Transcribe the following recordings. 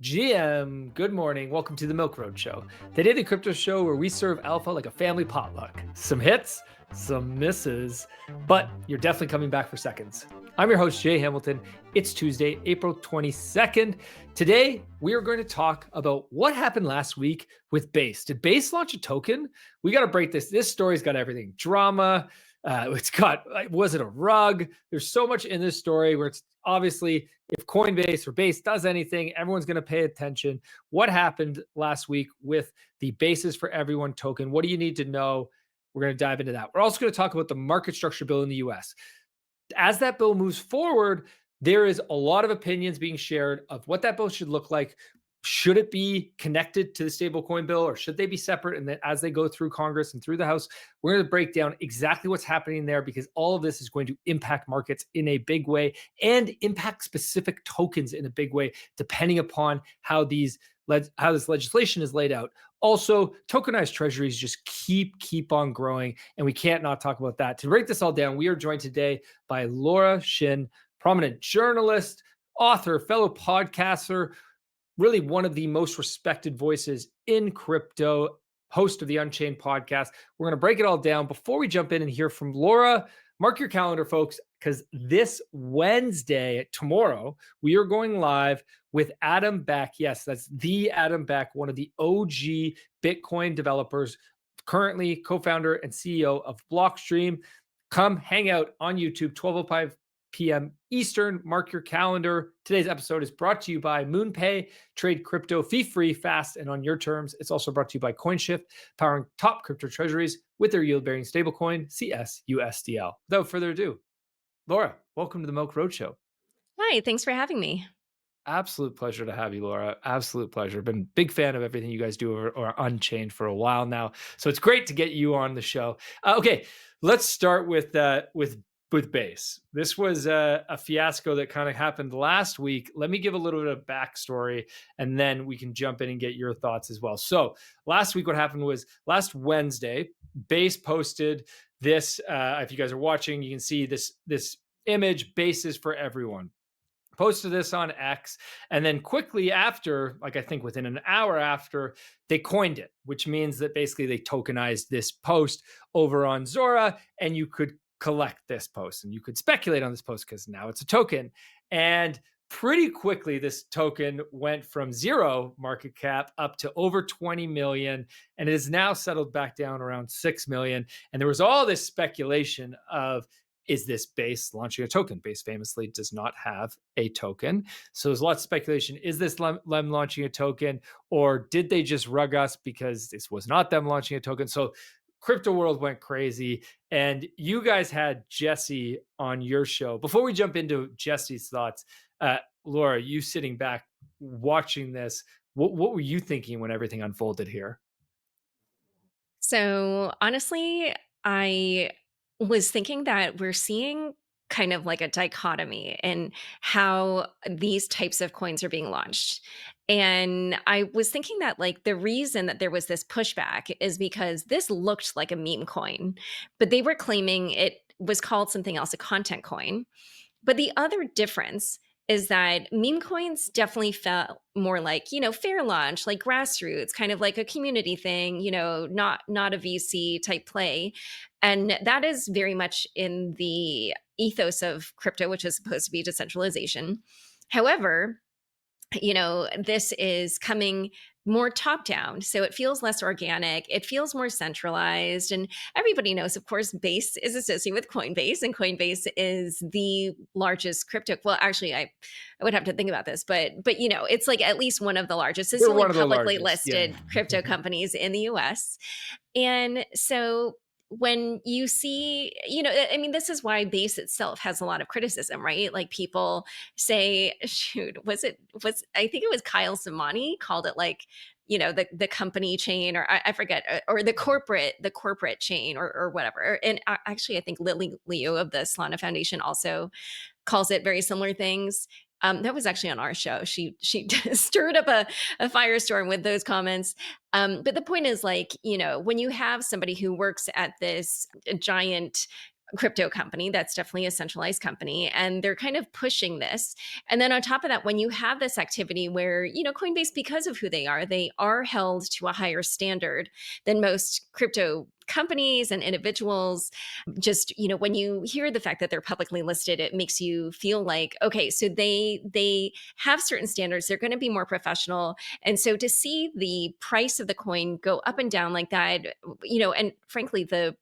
GM, good morning. Welcome to the Milk Road Show, the daily crypto show where we serve alpha like a family potluck. Some hits, some misses, but you're definitely coming back for seconds. I'm your host, Jay Hamilton. It's Tuesday, April 22nd. Today, we are going to talk about what happened last week with Base. Did Base launch a token? We got to break this. This story's got everything drama. It's got, was it a rug? There's so much in this story where it's obviously, if Coinbase or Base does anything, everyone's going to pay attention. What happened last week with the Bases for Everyone token? What do you need to know? We're going to dive into that. We're also going to talk about the market structure bill in the US. As that bill moves forward, there is a lot of opinions being shared of what that bill should look like. Should it be connected to the stablecoin bill or should they be separate? And then as they go through Congress and through the House, we're going to break down exactly what's happening there because all of this is going to impact markets in a big way and impact specific tokens in a big way, depending upon how this legislation is laid out. Also, tokenized treasuries just keep on growing, and we can't not talk about that. To break this all down, we are joined today by Laura Shin, prominent journalist, author, fellow podcaster, really one of the most respected voices in crypto, host of the Onchain podcast. We're going to break it all down. Before we jump in and hear from Laura, mark your calendar, folks, because this Wednesday, tomorrow, we are going live with Adam Beck. Yes, that's the Adam Beck, one of the OG Bitcoin developers, currently co-founder and CEO of Blockstream. Come hang out on YouTube, 12:05 p.m. Eastern. Mark your calendar. Today's episode is brought to you by MoonPay. Trade crypto fee-free, fast, and on your terms. It's also brought to you by Coinshift, powering top crypto treasuries with their yield-bearing stablecoin, CSUSDL. Without further ado, Laura, welcome to the Milk Roadshow. Hi, thanks for having me. Absolute pleasure to have you, Laura. Absolute pleasure. Been a big fan of everything you guys do or Unchained for a while now. So it's great to get you on the show. Okay, let's start with Base. This was a fiasco that kind of happened last week. Let me give a little bit of backstory, and then we can jump in and get your thoughts as well. So last week, what happened was last Wednesday, Base posted this. If you guys are watching, you can see this image. Bases for Everyone. Posted this on X, and then quickly after, like I think within an hour after, they coined it, which means that basically they tokenized this post over on Zora, and you could collect this post and you could speculate on this post because now it's a token. And pretty quickly, this token went from zero market cap up to over 20 million, and it is now settled back down around 6 million. And there was all this speculation of, is this Base launching a token? Base famously does not have a token. So there's lots of speculation. Is this them launching a token, or did they just rug us because this was not them launching a token? So crypto world went crazy, and you guys had Jesse on your show. Before we jump into Jesse's thoughts, Laura, you sitting back watching this, what were you thinking when everything unfolded here? So, honestly, I was thinking that we're seeing kind of like a dichotomy in how these types of coins are being launched. And I was thinking that like the reason that there was this pushback is because this looked like a meme coin, but they were claiming it was called something else, a content coin. But the other difference is that meme coins definitely felt more like, fair launch, like grassroots, kind of like a community thing, not a VC type play. And that is very much in the ethos of crypto, which is supposed to be decentralization. However, this is coming more top down. So it feels less organic. It feels more centralized. And everybody knows, of course, Base is associated with Coinbase, and Coinbase is the largest crypto. Well, actually, I would have to think about this, but it's like at least one of the largest. It's We're the only one of the publicly largest. Yeah. listed crypto companies in the US. And so when you see, I mean, this is why Base itself has a lot of criticism, right? Like people say, shoot, I think it was Kyle Samani called it like, the company chain, or I forget, or the corporate chain, or whatever. And actually, I think Lily Liu of the Solana Foundation also calls it very similar things. That was actually on our show. She stirred up a firestorm with those comments. But the point is, like, when you have somebody who works at this giant crypto company that's definitely a centralized company, and they're kind of pushing this. And then on top of that, when you have this activity where, Coinbase, because of who they are held to a higher standard than most crypto companies and individuals. Just, when you hear the fact that they're publicly listed, it makes you feel like, okay, so they have certain standards, they're going to be more professional. And so to see the price of the coin go up and down like that, and frankly, the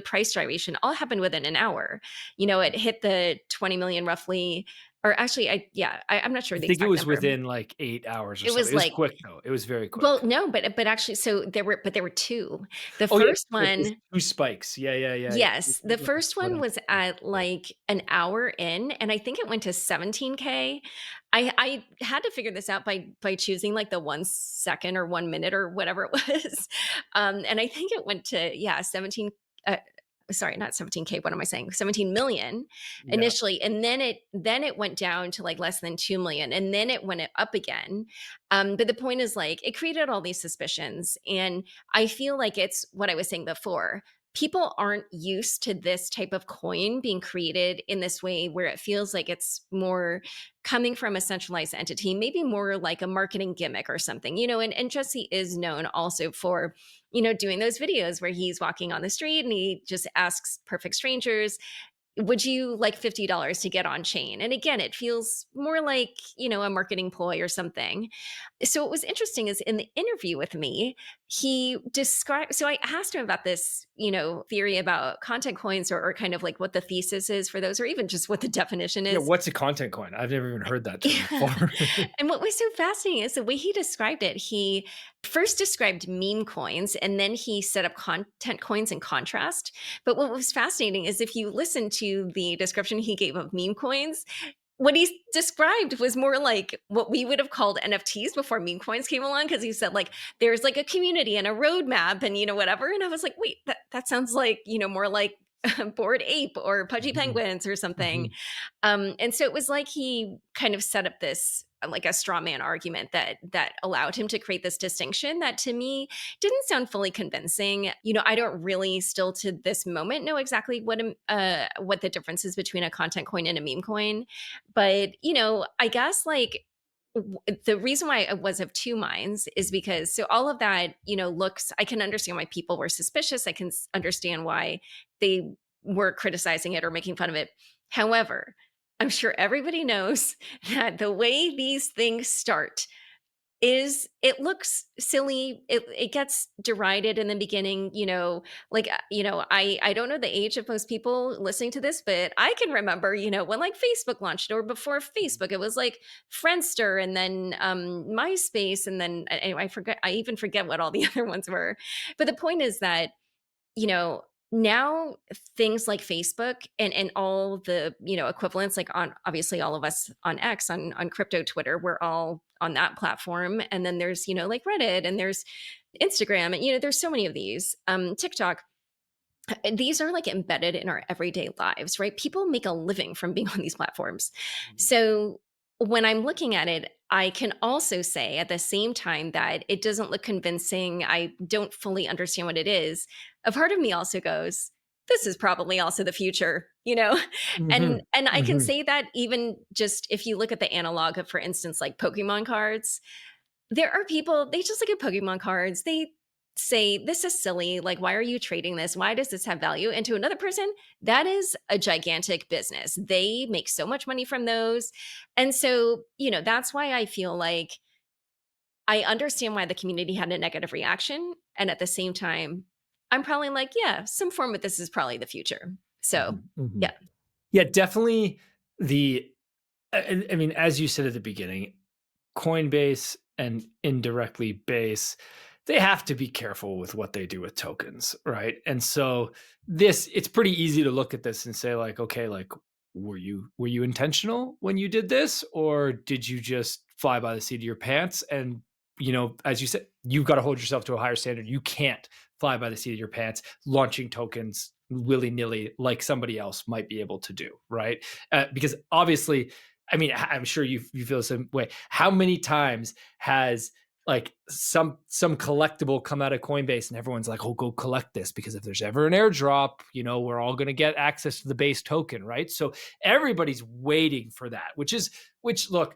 price gyration all happened within an hour. It hit the 20 million roughly, or actually, I'm not sure I the think it exact was number. within like 8 hours or It something. was It was like, quick though. It was very well, quick. no, but actually, so there were two. The Oh yeah, first like those one, 2 spikes. Yeah, yeah, yeah, yeah. yes, the first one was at Yeah. like an hour in, and I think it went to 17K. I had to figure this out by choosing like the 1 second or 1 minute or whatever it was. And I think it went to, yeah, 17, uh, sorry, not 17K. What am I saying? 17 million Yeah. initially. And then it went down to like less than 2 million. And then it went up again. But the point is, like, it created all these suspicions. And I feel like it's what I was saying before. People aren't used to this type of coin being created in this way, where it feels like it's more coming from a centralized entity, maybe more like a marketing gimmick or something, and Jesse is known also for, doing those videos where he's walking on the street and he just asks perfect strangers, would you like $50 to get on chain? And again, it feels more like, a marketing ploy or something. So what was interesting is in the interview with me, he described, so I asked him about this, theory about content coins, or kind of like what the thesis is for those, or even just what the definition Yeah, is. what's a content coin? I've never even heard that term Yeah. before. And what was so fascinating is the way he described it. He first described meme coins, and then he set up content coins in contrast. But what was fascinating is if you listen to the description he gave of meme coins, what he described was more like what we would have called NFTs before meme coins came along. Cause he said, like, there's like a community and a roadmap and, whatever. And I was like, wait, that sounds like, more like Bored Ape or Pudgy Mhm, Penguins or something. mhm. And so it was like he kind of set up this, like, a straw man argument that allowed him to create this distinction that to me didn't sound fully convincing. I don't really still to this moment know exactly what the difference is between a content coin and a meme coin. But, I guess, like, the reason why I was of two minds is because, so all of that, looks, I can understand why people were suspicious. I can understand why they were criticizing it or making fun of it. However, I'm sure everybody knows that the way these things start is, it looks silly. It gets derided in the beginning, like, I don't know the age of most people listening to this, but I can remember, when like Facebook launched, or before Facebook, it was like Friendster, and then MySpace, and then anyway, I even forget what all the other ones were. But the point is that, now things like Facebook and all the, equivalents, like, on obviously all of us on X, on crypto Twitter, we're all on that platform. And then there's, like Reddit, and there's Instagram, and, there's so many of these, TikTok. These are like embedded in our everyday lives, right? People make a living from being on these platforms. Mhm. So when I'm looking at it, I can also say at the same time that it doesn't look convincing. I don't fully understand what it is. A part of me also goes, this is probably also the future, and Mhm, I can mhm. say that even just if you look at the analog of, for instance, like Pokemon cards, there are people, they just look at Pokemon cards. They say, this is silly. Like, why are you trading this? Why does this have value? And to another person, that is a gigantic business. They make so much money from those. And so, that's why I feel like I understand why the community had a negative reaction. And at the same time, I'm probably like, yeah, some form of this is probably the future. So, Mhm, mhm. yeah. Yeah, definitely the I mean, as you said at the beginning, Coinbase and indirectly Base, they have to be careful with what they do with tokens, right? And so it's pretty easy to look at this and say, like, okay, like, were you intentional when you did this, or did you just fly by the seat of your pants? And as you said, you've got to hold yourself to a higher standard. You can't fly by the seat of your pants launching tokens willy-nilly like somebody else might be able to do, right? Because obviously, I mean, I'm sure you feel the same way. How many times has like some collectible come out of Coinbase and everyone's like, oh, go collect this because if there's ever an airdrop, we're all going to get access to the base token, right? So everybody's waiting for that, which look,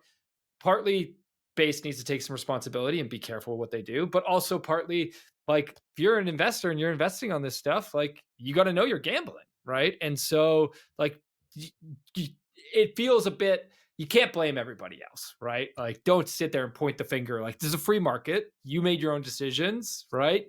partly base needs to take some responsibility and be careful what they do, but also partly like if you're an investor and you're investing on this stuff, like you got to know you're gambling, right? And so like it feels a bit, you can't blame everybody else, right? Like don't sit there and point the finger. Like there's a free market. You made your own decisions, right?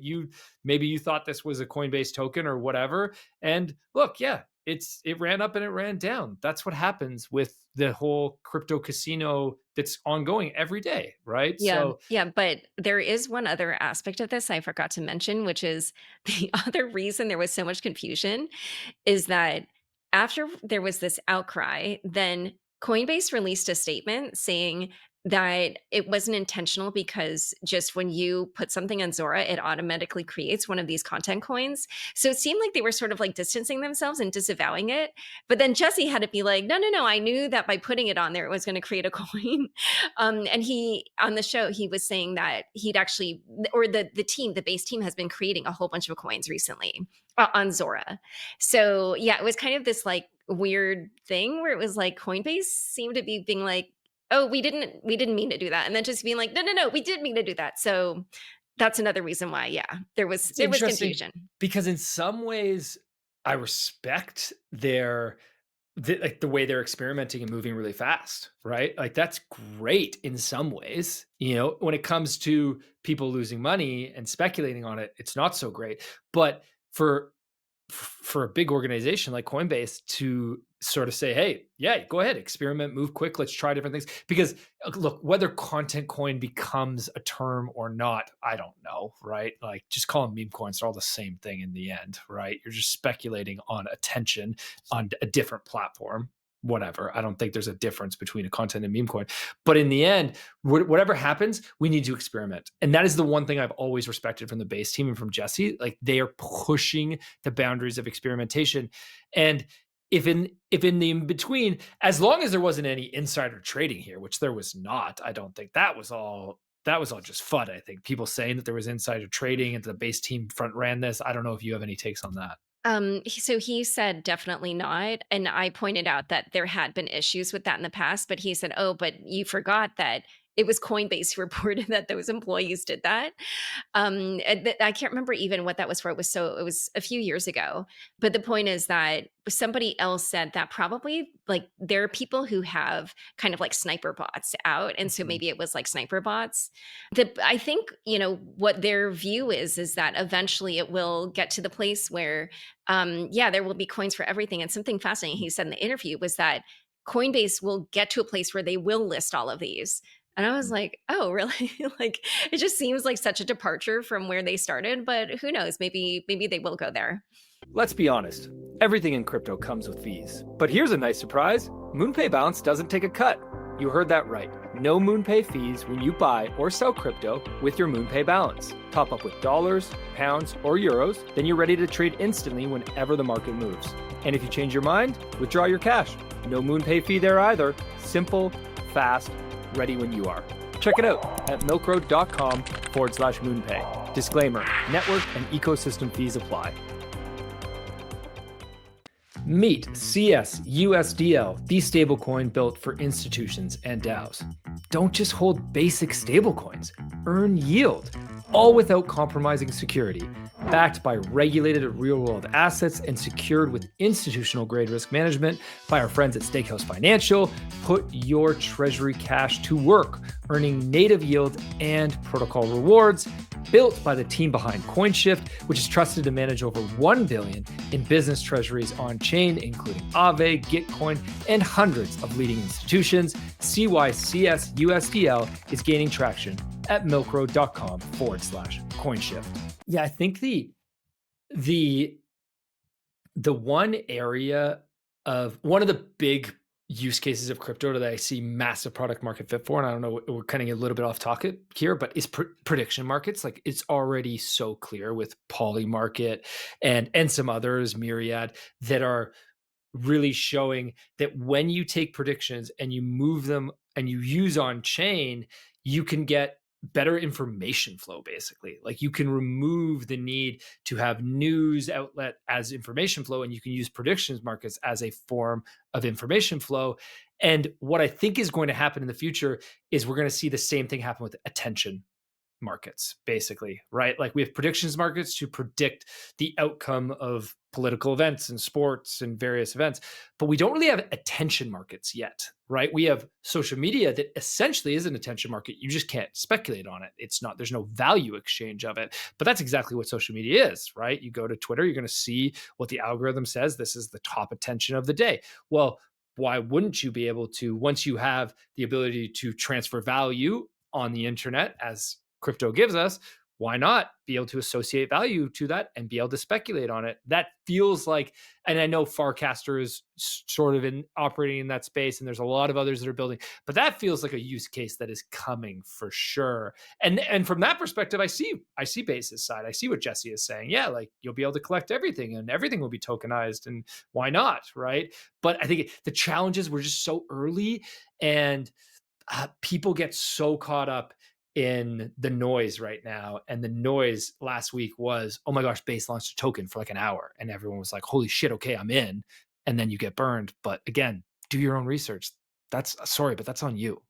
Maybe you thought this was a Coinbase token or whatever. And look, yeah, it ran up and it ran down. That's what happens with the whole crypto casino that's ongoing every day, right? Yeah, So yeah, but there is one other aspect of this I forgot to mention, which is the other reason there was so much confusion is that after there was this outcry, then Coinbase released a statement saying that it wasn't intentional because just when you put something on Zora, it automatically creates one of these content coins. So it seemed like they were sort of like distancing themselves and disavowing it. But then Jesse had to be like, no, no, no, I knew that by putting it on there, it was going to create a coin. And he, on the show, he was saying that he'd actually, or the team, the base team has been creating a whole bunch of coins recently on Zora. So yeah, it was kind of this like weird thing where it was like Coinbase seemed to be being like, oh, we didn't mean to do that. And then just being like, no, no, no, we did mean to do that. So that's another reason why, yeah, it's there was interesting confusion. because in some ways I respect like the way they're experimenting and moving really fast, right? Like that's great in some ways. When it comes to people losing money and speculating on it, it's not so great. But for a big organization like Coinbase to sort of say, hey, yeah, go ahead, experiment, move quick, let's try different things. Because look, whether content coin becomes a term or not, I don't know, right? Like just call them meme coins, they're all the same thing in the end, right? You're just speculating on attention on a different platform. Whatever. I don't think there's a difference between a content and meme coin. But in the end, whatever happens, we need to experiment. And that is the one thing I've always respected from the base team and from Jesse. Like they are pushing the boundaries of experimentation. And if in the in between, as long as there wasn't any insider trading here, which there was not, I don't think that was all just FUD. I think people saying that there was insider trading and the base team front ran this. I don't know if you have any takes on that. So he said definitely not. And I pointed out that there had been issues with that in the past, but he said, oh, but you forgot that it was Coinbase who reported that those employees did that. I can't remember even what that was for. It was a few years ago. But the point is that somebody else said that probably like there are people who have kind of like sniper bots out. And so Mhm. maybe it was like sniper bots. I think, what their view is that eventually it will get to the place where yeah, there will be coins for everything. And something fascinating he said in the interview was that Coinbase will get to a place where they will list all of these. And I was like, oh, really? Like it just seems like such a departure from where they started, but who knows? Maybe they will go there. Let's be honest, everything in crypto comes with fees. But here's a nice surprise, MoonPay Balance doesn't take a cut. You heard that right. No MoonPay fees when you buy or sell crypto with your MoonPay Balance. Top up with dollars, pounds, or euros, then you're ready to trade instantly whenever the market moves. And if you change your mind, withdraw your cash. No MoonPay fee there either. Simple, fast, ready when you are. Check it out at milkroad.com/MoonPay. Disclaimer, network and ecosystem fees apply. Meet CSUSDL, the stablecoin built for institutions and DAOs. Don't just hold basic stablecoins, earn yield, all without compromising security. Backed by regulated real-world assets and secured with institutional-grade risk management by our friends at Stakehouse Financial, put your treasury cash to work, earning native yield and protocol rewards. Built by the team behind Coinshift, which is trusted to manage over 1 billion in business treasuries on chain, including Aave, Gitcoin, and hundreds of leading institutions. CYCS USDL is gaining traction at milkroad.com/Coinshift. Yeah, I think the one area of one of the big use cases of crypto that I see massive product market fit for, and I don't know, we're kind of a little bit off topic here, but is prediction markets. Like it's already so clear with Poly Market and some others, Myriad, that are really showing that when you take predictions and you move them and you use on chain, you can get better information flow, basically. Like you can remove the need to have news outlet as information flow, and you can use predictions markets as a form of information flow. And what I think is going to happen in the future is we're going to see the same thing happen with attention markets, basically, right? Like we have predictions markets to predict the outcome of political events and sports and various events, but we don't really have attention markets yet, right? We have social media that essentially is an attention market. You just can't speculate on it. It's not, there's no value exchange of it, but that's exactly what social media is, right? You go to Twitter, you're going to see what the algorithm says. This is the top attention of the day. Well, why wouldn't you be able to, once you have the ability to transfer value on the internet as crypto gives us, why not be able to associate value to that and be able to speculate on it? That feels like, and I know Farcaster is sort of operating in that space, and there's a lot of others that are building, but that feels like a use case that is coming for sure. And from that perspective, I see Base's side. I see what Jesse is saying. Yeah, like you'll be able to collect everything, and everything will be tokenized, and why not, right? But I think the challenges were just so early, and people get so caught up in the noise right now. And the noise last week was, oh my gosh, Base launched a token for like an hour. And everyone was like, holy shit, okay, I'm in. And then you get burned. But again, do your own research. That's sorry, but that's on you.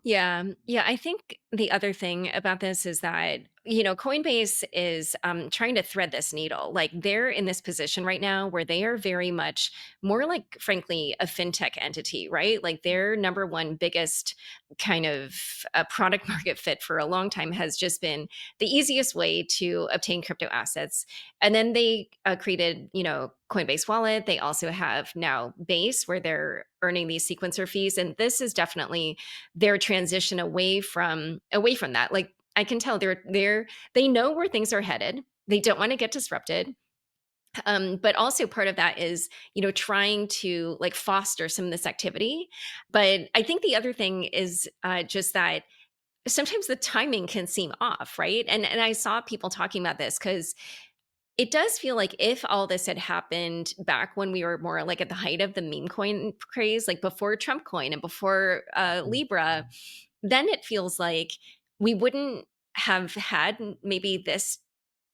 Yeah. Yeah. I think the other thing about this is that, Coinbase is trying to thread this needle. Like they're in this position right now where they are very much more like, frankly, a fintech entity, right? Like their number one biggest kind of product market fit for a long time has just been the easiest way to obtain crypto assets. And then they created, Coinbase Wallet. They also have now Base, where they're earning these sequencer fees. And this is definitely their transition away from that. Like I can tell they know where things are headed. They don't want to get disrupted. But also part of that is, trying to like foster some of this activity. But I think the other thing is just that sometimes the timing can seem off, right? And I saw people talking about this because it does feel like if all this had happened back when we were more like at the height of the meme coin craze, like before Trump coin and before Libra, then it feels like we wouldn't have had maybe this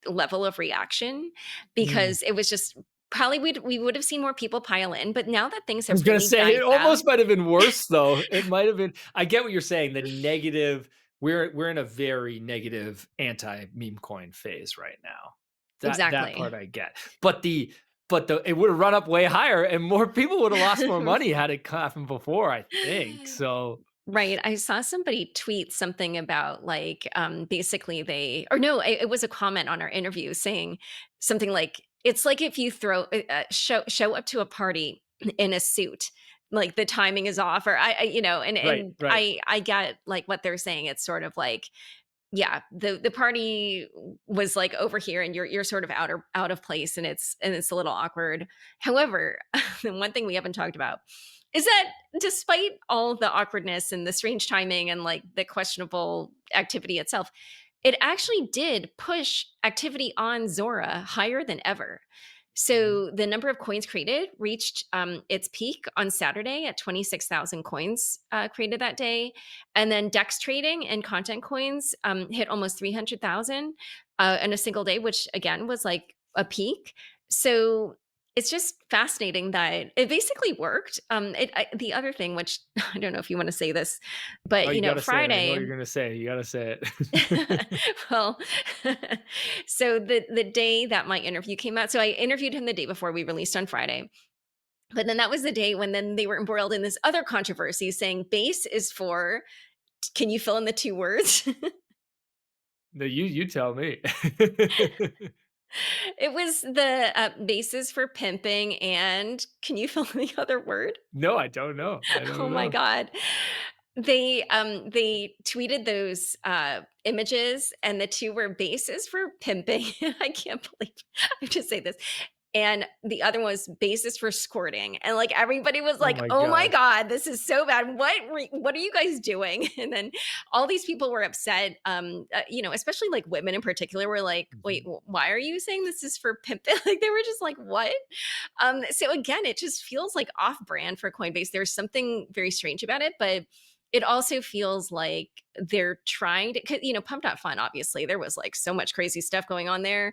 level of reaction Mm. because it was just probably we would have seen more people pile in. But now that things I was have gonna really say it died down, almost might have been worse though. It might have been. I get what you're saying. The negative. We're in a very negative anti meme coin phase right now. That exactly. part I get. But the it would have run up way higher, and more people would have lost more money had it happened before, I think. So Right. I saw somebody tweet something about like basically they or no, it was a comment on our interview saying something like it's like if you show up to a party in a suit, like the timing is off or and right, and right. I get like what they're saying. It's sort of like yeah, the party was like over here and you're sort of out of place and it's a little awkward. However, the one thing we haven't talked about is that despite all the awkwardness and the strange timing and like the questionable activity itself, it actually did push activity on Zora higher than ever. Mhm. So the number of coins created reached its peak on Saturday at 26,000 coins created that day. And then DEX trading and content coins hit almost 300,000 in a single day, which again was like a peak. So it's just fascinating that it basically worked. The other thing, which I don't know if you want to say this, Oh, but you gotta say it. I know what Friday, you're gonna say. You gotta say it. well, so the day that my interview came out, so I interviewed him the day before we released on Friday. But then that was the day when then they were embroiled in this other controversy saying base is for, can you fill in the two words? No, you tell me. It was the basis for pimping and can you fill in the other word? No, I don't know. I Oh don't my know. god. They tweeted those images and the two were bases for pimping. I can't believe I have to say this. And the other one was basis for squirting. And like everybody was Oh like, my "Oh my god. god, this is so bad. What are you guys doing?" And then all these people were upset especially like women in particular were like, "Wait, Mhm. why are you saying this is for pimping?" Like they were just like, "What?" So again, it just feels like off brand for Coinbase. There's something very strange about it, but it also feels like they're trying to, 'cause, Pump.Fun, obviously, there was like so much crazy stuff going on there.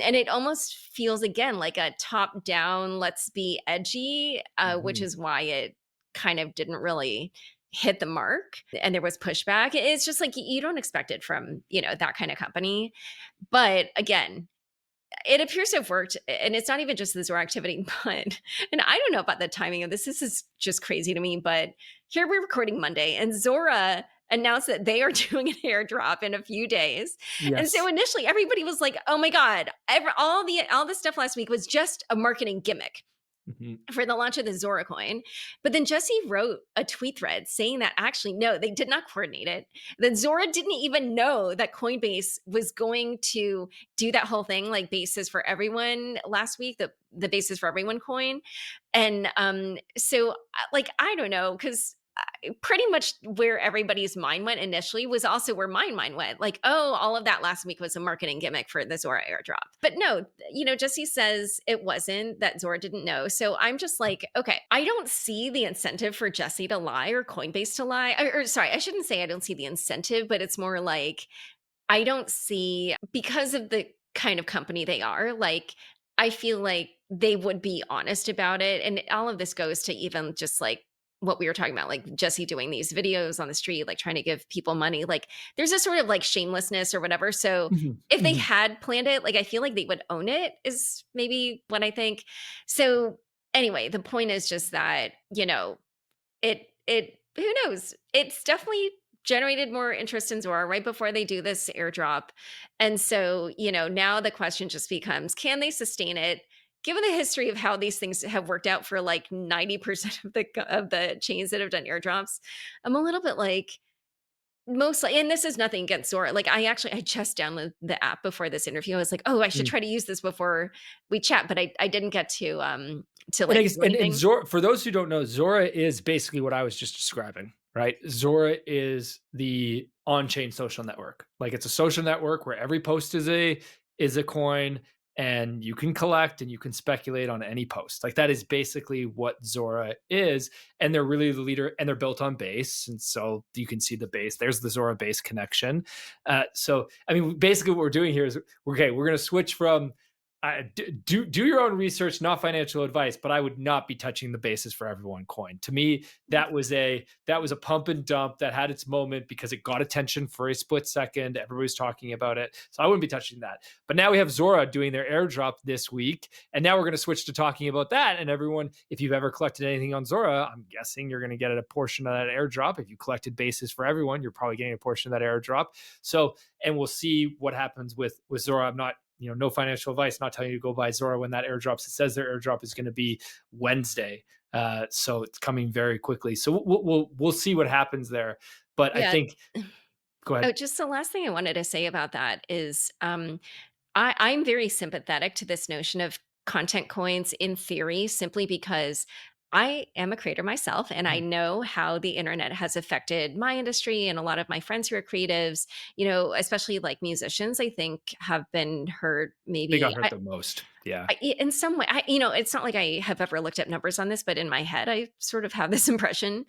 And it almost feels again like a top down, let's be edgy, which Mhm. is why it kind of didn't really hit the mark and there was pushback. It's just like you don't expect it from, that kind of company. But again, it appears to have worked, and it's not even just the Zora activity, but and I don't know about the timing of this. This is just crazy to me, but here we're recording Monday, and Zora announced that they are doing an airdrop in a few days. And so Yes. initially everybody was like, "Oh my god, all the stuff last week was just a marketing gimmick." Mhm. For the launch of the Zora coin. But then Jesse wrote a tweet thread saying that actually, no, they did not coordinate it. That Zora didn't even know that Coinbase was going to do that whole thing, like basis for everyone last week, the basis for everyone coin. And so, like, I don't know, because pretty much where everybody's mind went initially was also where my mind went. Like, oh, all of that last week was a marketing gimmick for the Zora airdrop. But no, Jesse says it wasn't, that Zora didn't know. So I'm just like, okay, I don't see the incentive for Jesse to lie or Coinbase to lie. Or sorry, I shouldn't say I don't see the incentive, but it's more like I don't see, because of the kind of company they are, like, I feel like they would be honest about it. And all of this goes to even just like what we were talking about, like Jesse doing these videos on the street, like trying to give people money. Like there's a sort of like shamelessness or whatever. So Mhm. if they Mhm. had planned it, like I feel like they would own it, is maybe what I think. So anyway, the point is just that, it who knows? It's definitely generated more interest in Zora right before they do this airdrop. And so, now the question just becomes, can they sustain it? Given the history of how these things have worked out for like 90% of the chains that have done airdrops, I'm a little bit like mostly, and this is nothing against Zora. Like I just downloaded the app before this interview. I was like, oh, I should Mm. try to use this before we chat, but I didn't get to And I like guess, do and anything. Zora, for those who don't know, Zora is basically what I was just describing, right? Zora is the on-chain social network. Like it's a social network where every post is a coin, and you can collect and you can speculate on any post. Like that is basically what Zora is. And they're really the leader, and they're built on Base. And so you can see the Base. There's the Zora Base connection. So I mean, basically what we're doing here is, okay, we're going to switch from do your own research, not financial advice, but I would not be touching the basis for everyone coin. To me, that was a pump and dump that had its moment because it got attention for a split second. Everybody was talking about it, so I wouldn't be touching that. But now we have Zora doing their airdrop this week, and now we're going to switch to talking about that. And everyone, if you've ever collected anything on Zora, I'm guessing you're going to get a portion of that airdrop. If you collected basis for everyone, you're probably getting a portion of that airdrop. So, and we'll see what happens with Zora. I'm not, no financial advice, not telling you to go buy Zora when that airdrops. It says their airdrop is going to be Wednesday. So it's coming very quickly. So we'll see what happens there. But I Yeah. think, go Oh, ahead. just the last thing I wanted to say about that is I'm very sympathetic to this notion of content coins in theory, simply because I am a creator myself and I Mhm. know how the internet has affected my industry and a lot of my friends who are creatives, especially like musicians, I think have been hurt They maybe. got hurt the most. Yeah. In some way, it's not like I have ever looked at numbers on this, but in my head, I sort of have this impression.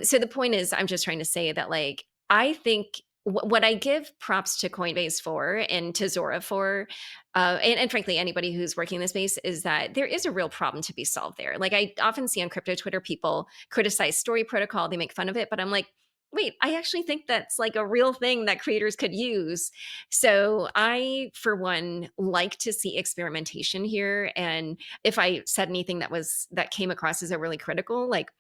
So the point is, I'm just trying to say that, like, I think what I give props to Coinbase for and to Zora for, and frankly, anybody who's working in this space, is that there is a real problem to be solved there. Like, I often see on crypto Twitter people criticize Story Protocol, they make fun of it, but I'm like, wait, I actually think that's like a real thing that creators could use. So I, for one, like to see experimentation here. And if I said anything that came across as a really critical, like,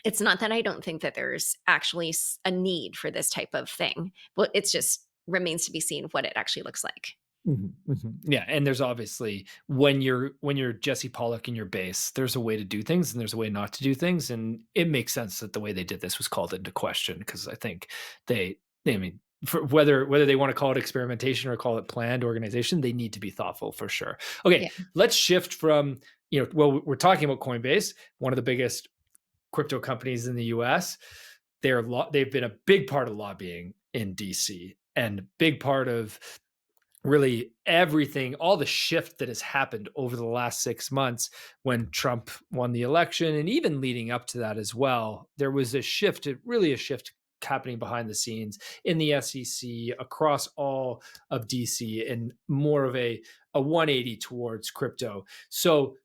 it's not that I don't think that there's actually a need for this type of thing. Well, it's just remains to be seen what it actually looks like. Mhm, mhm. Yeah, and there's obviously, when you're Jesse Pollock in your base, there's a way to do things and there's a way not to do things, and it makes sense that the way they did this was called into question, because I think I mean, for whether they want to call it experimentation or call it planned organization, they need to be thoughtful for sure. Okay, Yeah. let's shift from, well, we're talking about Coinbase, one of the biggest crypto companies in the US. They've been a big part of lobbying in DC, and big part of really everything, all the shift that has happened over the last 6 months when Trump won the election, and even leading up to that as well, there was a shift, really a shift happening behind the scenes in the SEC across all of DC, and more of a 180 towards crypto. So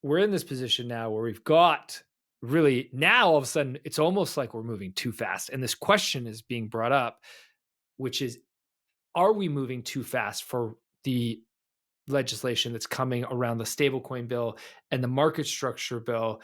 we're in this position now where we've got really now all of a sudden it's almost like we're moving too fast. And this question is being brought up, which is, are we moving too fast for the legislation that's coming around the stablecoin bill and the market structure bill?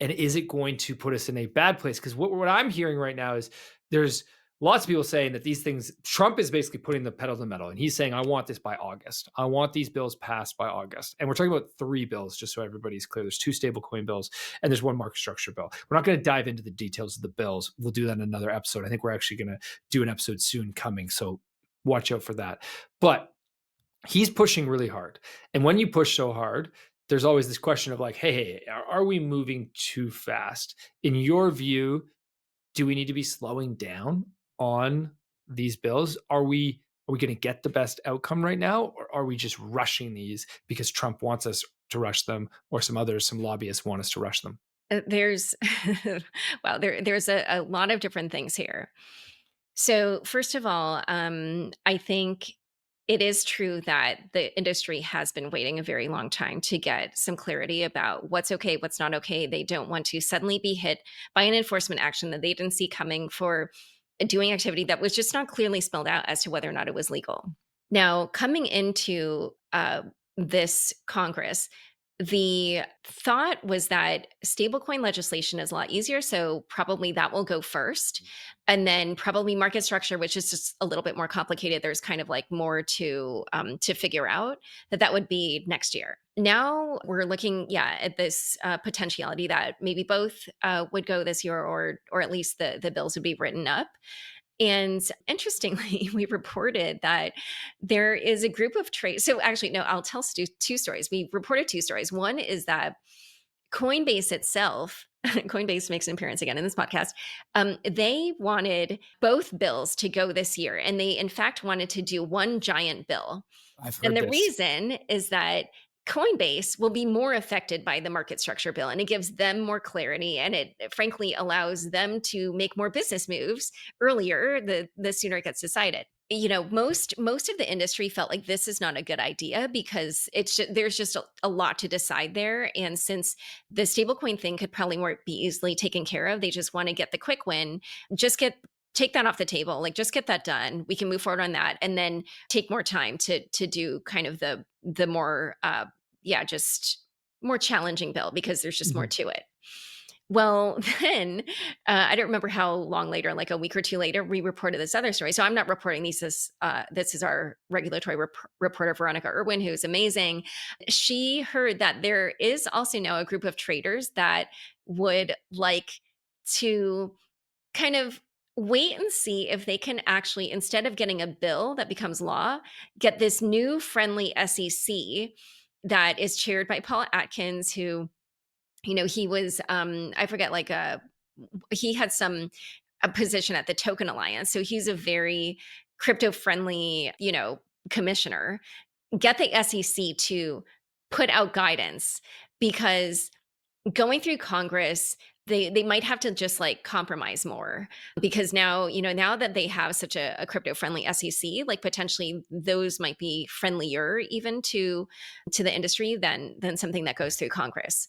And is it going to put us in a bad place? Because what I'm hearing right now is there's lots of people saying that these things, Trump is basically putting the pedal to the metal, and he's saying, I want this by August. I want these bills passed by August. And we're talking about 3 bills, just so everybody's clear. There's 2 stablecoin bills and there's 1 market structure bill. We're not going to dive into the details of the bills. We'll do that in another episode. I think we're actually going to do an episode soon coming. So watch out for that. But he's pushing really hard. And when you push so hard, there's always this question of like, hey, are we moving too fast? In your view, do we need to be slowing down on these bills? Are we going to get the best outcome right now, or are we just rushing these because Trump wants us to rush them, or some lobbyists want us to rush them? There's wow, there's a lot of different things here. So first of all, I think it is true that the industry has been waiting a very long time to get some clarity about what's okay, what's not okay. They don't want to suddenly be hit by an enforcement action that they didn't see coming for doing activity that was just not clearly spelled out as to whether or not it was legal. Now, coming into this Congress, the thought was that stablecoin legislation is a lot easier. So probably that will go first. And then probably market structure, which is just a little bit more complicated. There's kind of like more to figure out, that would be next year. Now we're looking, yeah, at this potentiality that maybe both would go this year, or at least the bills would be written up. And interestingly, we reported that there is a group of trade. So actually, no, I'll tell Stu 2 stories. We reported 2 stories. One is that Coinbase itself, Coinbase makes an appearance again in this podcast. They wanted both bills to go this year, and they in fact wanted to do one giant bill. I've And heard the this. reason is that Coinbase will be more affected by the market structure bill, and it gives them more clarity, and it frankly allows them to make more business moves earlier, the sooner it gets decided. You know, most of the industry felt like this is not a good idea because there's just a lot to decide there. And since the stablecoin thing could probably more be easily taken care of, they just want to get the quick win, just take that off the table, like just get that done. We can move forward on that, and then take more time to do kind of the more just more challenging bill, because there's just more Mhm. to it. Well, then I don't remember how long later, like a week or 2 later, we reported this other story. So I'm not reporting these as this is our regulatory reporter, Veronica Irwin, who's amazing. She heard that there is also now a group of traders that would like to kind of wait and see if they can actually, instead of getting a bill that becomes law, get this new friendly SEC that is chaired by Paul Atkins, who, he was, I forget, like he had a position at the Token Alliance. So he's a very crypto friendly, commissioner. Get the SEC to put out guidance, because going through Congress, they might have to just like compromise more, because now, now that they have such a crypto friendly SEC, like potentially those might be friendlier even to the industry than something that goes through Congress.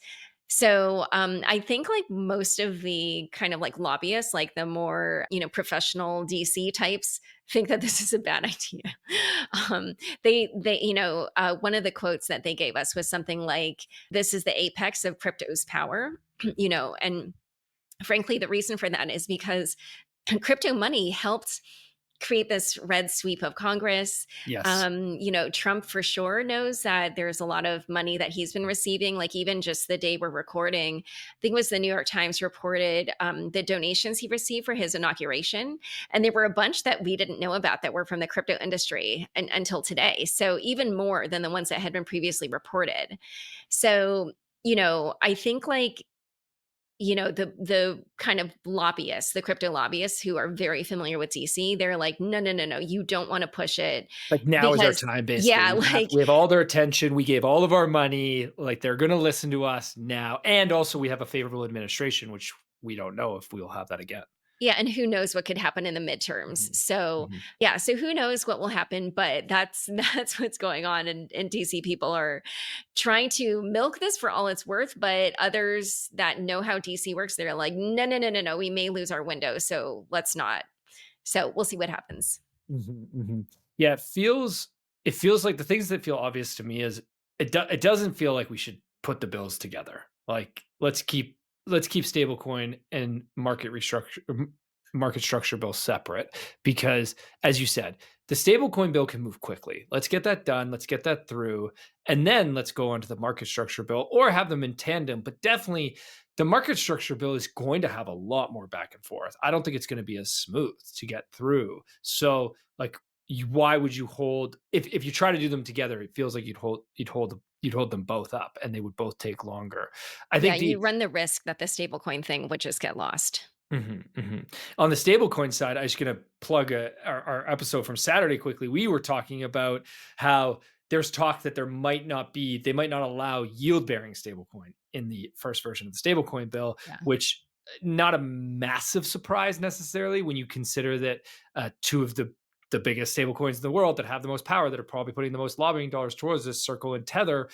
So I think like most of the kind of like lobbyists, like the more professional DC types, think that this is a bad idea. One of the quotes that they gave us was something like, "This is the apex of crypto's power," and frankly, the reason for that is because crypto money helped create this red sweep of Congress. Yes. Trump for sure knows that there's a lot of money that he's been receiving. Like even just the day we're recording, I think it was the New York Times reported the donations he received for his inauguration. And there were a bunch that we didn't know about that were from the crypto industry until today. So even more than the ones that had been previously reported. So, I think like the kind of lobbyists, the crypto lobbyists who are very familiar with DC, they're like, no, no, no, no, you don't want to push it Like now is our because time, basically. yeah, like We have all their attention. We gave all of our money. Like they're going to listen to us now. And also, we have a favorable administration, which we don't know if we'll have that again. yeah, and who knows what could happen in the midterms. Mhm. So, Mhm. yeah, so who knows what will happen, but that's that's what's going on and DC people are trying to milk this for all it's worth, but others that know how DC works, they're like, "No, no, no, no, no, we may lose our window, so let's not." So, we'll see what happens. Mhm, mhm. Yeah, it feels like the things that feel obvious to me is it doesn't feel like we should put the bills together. Like let's keep stablecoin and market structure bills separate because as you said, the stablecoin bill can move quickly. Let's get that done, let's get that through, and then let's go on to the market structure bill or have them in tandem, but definitely the market structure bill is going to have a lot more back and forth. I don't think it's going to be as smooth to get through. So, like, why would you hold if you try to do them together? It feels like you'd hold them both up, and they would both take longer. I Yeah, think you the run the risk that the stablecoin thing would just get lost. Mhm, mhm. On the stablecoin side, I was gonna plug our episode from Saturday quickly. We were talking about how there's talk that they might not allow yield-bearing stablecoin in the first version of the stablecoin bill, Yeah. which not a massive surprise necessarily when you consider that two of the biggest stablecoins in the world that have the most power, that are probably putting the most lobbying dollars towards this, Circle and Tether,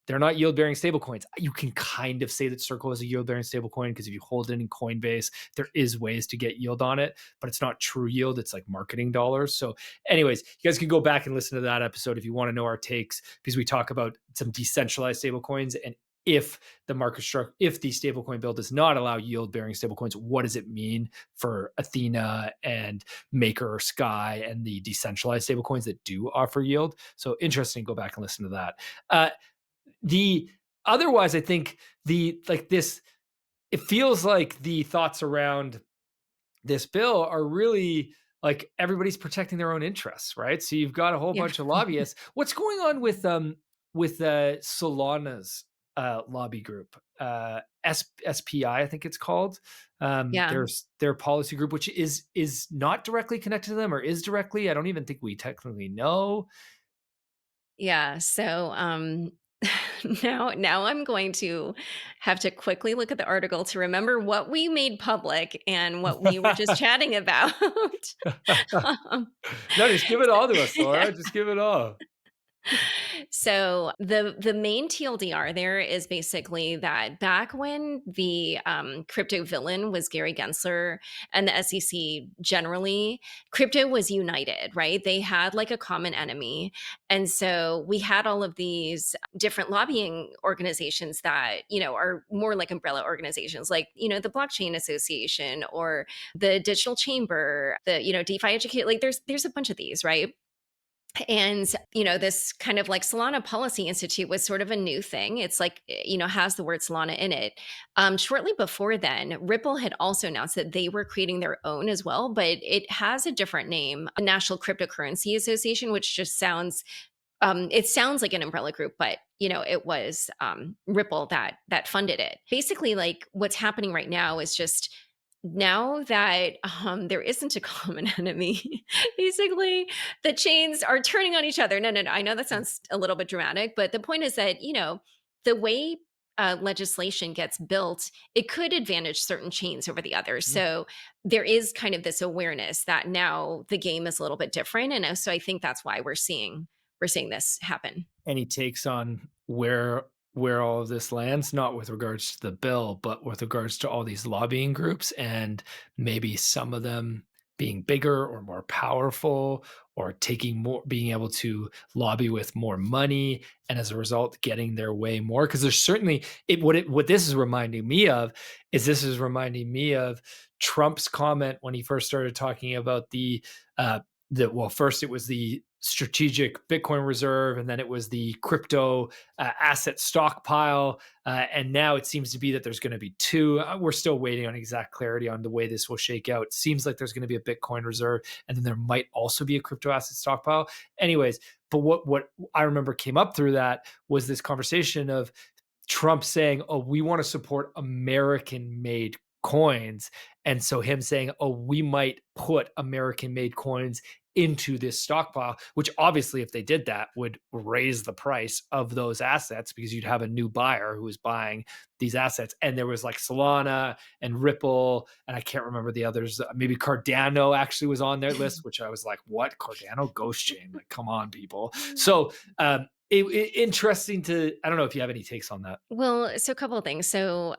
they're not yield bearing stablecoins. You can kind of say that Circle is a yield bearing stablecoin because if you hold it in Coinbase, there is ways to get yield on it, but it's not true yield. It's like marketing dollars. So, anyways, you guys can go back and listen to that episode if you want to know our takes because we talk about some decentralized stablecoins and if if the stablecoin bill does not allow yield bearing stablecoins, what does it mean for Athena and Maker or Sky and the decentralized stablecoins that do offer yield? So interesting. Go back and listen to that. The otherwise I think the like this it feels like the thoughts around this bill are really like everybody's protecting their own interests, right? So you've got a whole Yeah. bunch of lobbyists. What's going on with Solana's lobby group, SPI, I think it's called. Yeah. There's their policy group, which is not directly connected to them, or is directly. I don't even think we technically know. Yeah, so, now I'm going to have to quickly look at the article to remember what we made public and what we were just chatting about. Um, No, just give it all to us, yeah. Laura. Just give it all. So the main TLDR there is basically that back when the crypto villain was Gary Gensler and the SEC generally, crypto was united, right? They had like a common enemy, and so we had all of these different lobbying organizations that are more like umbrella organizations, like the Blockchain Association or the Digital Chamber, the DeFi Educate. Like there's a bunch of these, right? And this kind of like Solana Policy Institute was sort of a new thing. It's like has the word Solana in it. Shortly before then, Ripple had also announced that they were creating their own as well, but it has a different name, a National Cryptocurrency Association, which just sounds it sounds like an umbrella group, but it was Ripple that funded it. Basically, like what's happening right now is just now that there isn't a common enemy, basically the chains are turning on each other. No, no, no. I know that sounds a little bit dramatic, but the point is that the way legislation gets built, it could advantage certain chains over the others. Mhm. So there is kind of this awareness that now the game is a little bit different, and so I think that's why we're seeing this happen. Any takes on where all of this lands, not with regards to the bill, but with regards to all these lobbying groups and maybe some of them being bigger or more powerful or taking more being able to lobby with more money and as a result getting their way more because there's certainly what this is reminding me of is this is reminding me of Trump's comment when he first started talking about first it was the strategic Bitcoin reserve, and then it was the crypto asset stockpile. And now it seems to be that there's going to be two. We're still waiting on exact clarity on the way this will shake out. It seems like there's going to be a Bitcoin reserve, and then there might also be a crypto asset stockpile. Anyways, but what I remember came up through that was this conversation of Trump saying, "Oh, we want to support American-made coins," and so him saying, "Oh, we might put American-made coins into this stockpile," which obviously, if they did that, would raise the price of those assets because you'd have a new buyer who was buying these assets. And there was like Solana and Ripple, and I can't remember the others. Maybe Cardano actually was on their list, which I was like, "What? Cardano Ghost Chain? Like, come on, people." So interesting to, I don't know if you have any takes on that. Well, so a couple of things. So,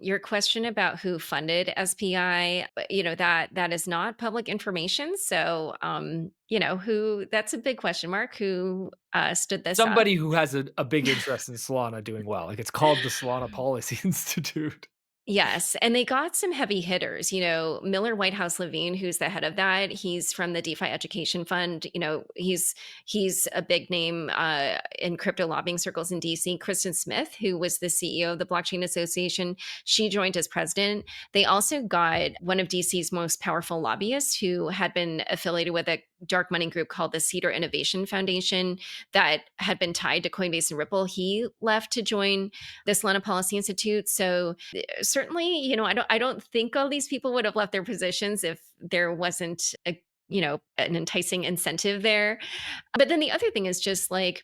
your question about who funded SPI, that is not public information. So, who that's a big question mark. Who stood this up? Somebody who has a big interest in Solana doing well. Like, it's called the Solana Policy Institute. Yes, and they got some heavy hitters, Miller Whitehouse Levine, who's the head of that. He's from the DeFi Education Fund. He's a big name in crypto lobbying circles in DC. Kristen Smith, who was the CEO of the Blockchain Association, she joined as president. They also got one of DC's most powerful lobbyists, who had been affiliated with a dark money group called the Cedar Innovation Foundation that had been tied to Coinbase and Ripple. He left to join the Solana Policy Institute. So certainly, I don't think all these people would have left their positions if there wasn't an enticing incentive there. But then the other thing is just like,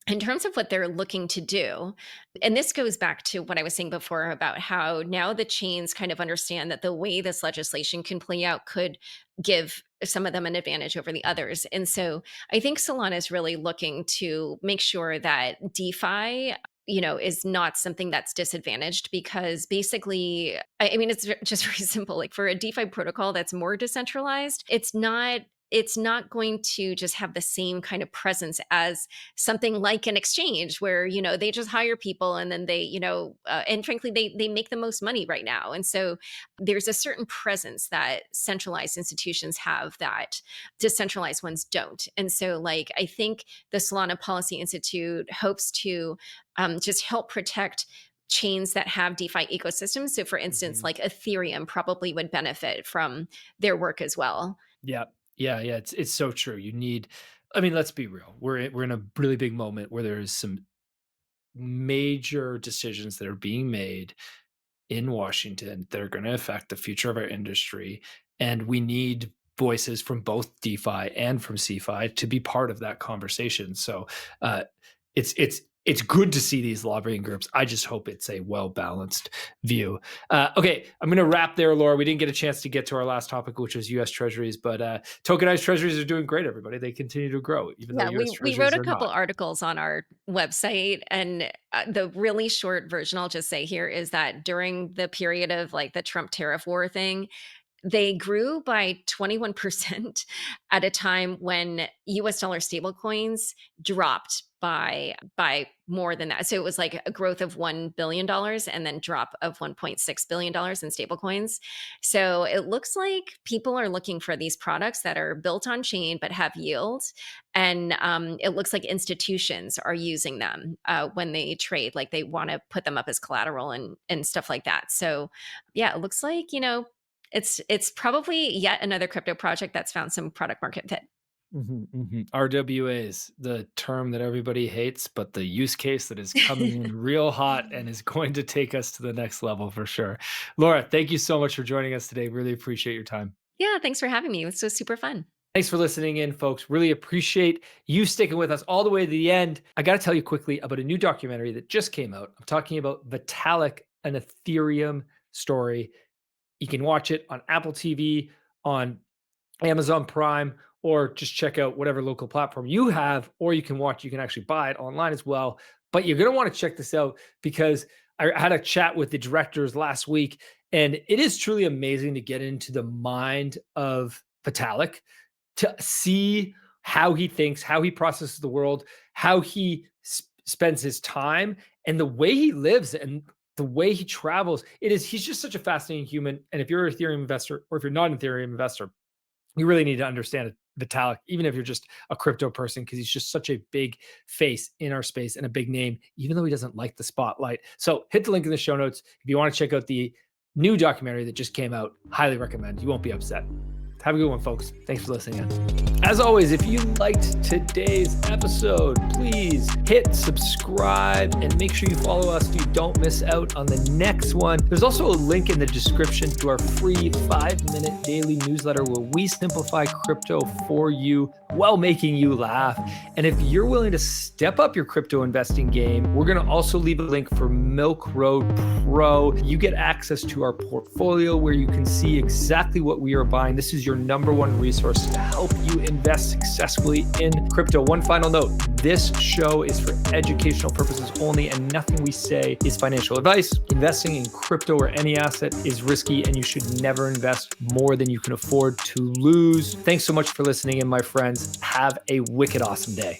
in terms of what they're looking to do, and this goes back to what I was saying before about how now the chains kind of understand that the way this legislation can play out could give some of them an advantage over the others. And so I think Solana is really looking to make sure that DeFi is not something that's disadvantaged, because basically, I mean, it's just very simple. Like, for a DeFi protocol that's more decentralized, it's not going to just have the same kind of presence as something like an exchange where, they just hire people and then they, and frankly, they make the most money right now. And so there's a certain presence that centralized institutions have that decentralized ones don't. And so, like, I think the Solana Policy Institute hopes to just help protect chains that have DeFi ecosystems. So, for instance, Mhm. like Ethereum probably would benefit from their work as well. Yeah. Yeah, yeah, it's so true. You need, I mean, let's be real. We're in a really big moment where there is some major decisions that are being made in Washington that are going to affect the future of our industry. And we need voices from both DeFi and from CeFi to be part of that conversation. So uh, it's good to see these lobbying groups. I just hope it's a well balanced view. Okay, I'm going to wrap there, Laura. We didn't get a chance to get to our last topic, which was U.S. Treasuries, but tokenized Treasuries are doing great. Everybody, they continue to grow, even though Yeah, U.S. we wrote Treasuries a are couple not. articles on our website, and the really short version I'll just say here is that during the period of like the Trump tariff war thing, they grew by 21% at a time when US dollar stablecoins dropped by more than that. So it was like a growth of $1 billion and then drop of $1.6 billion in stablecoins. So it looks like people are looking for these products that are built on chain but have yield. And it looks like institutions are using them when they trade, like they want to put them up as collateral and stuff like that. So yeah, it looks like, it's probably yet another crypto project that's found some product market fit. RWAs, the term that everybody hates, but the use case that is coming in real hot and is going to take us to the next level for sure. Laura, thank you so much for joining us today. Really appreciate your time. Yeah, thanks for having me. This was super fun. Thanks for listening in, folks. Really appreciate you sticking with us all the way to the end. I got to tell you quickly about a new documentary that just came out. I'm talking about Vitalik, an Ethereum story. You can watch it on Apple TV, on Amazon Prime, or just check out whatever local platform you have, or you can actually buy it online as well. But you're going to want to check this out because I had a chat with the directors last week, and it is truly amazing to get into the mind of Vitalik, to see how he thinks, how he processes the world, how he spends his time, and the way he lives and the way he travels. He's just such a fascinating human. And if you're an Ethereum investor, or if you're not an Ethereum investor, you really need to understand Vitalik, even if you're just a crypto person, because he's just such a big face in our space and a big name, even though he doesn't like the spotlight. So hit the link in the show notes if you want to check out the new documentary that just came out. Highly recommend. You won't be upset. Have a good one, folks. Thanks for listening in. As always, if you liked today's episode, please hit subscribe and make sure you follow us so you don't miss out on the next one. There's also a link in the description to our free 5-minute daily newsletter where we simplify crypto for you while making you laugh. And if you're willing to step up your crypto investing game, we're going to also leave a link for Milk Road Pro. You get access to our portfolio where you can see exactly what we are buying. This is your #1 resource to help you invest successfully in crypto. One final note, this show is for educational purposes only and nothing we say is financial advice. Investing in crypto or any asset is risky and you should never invest more than you can afford to lose. Thanks so much for listening in, my friends. Have a wicked awesome day.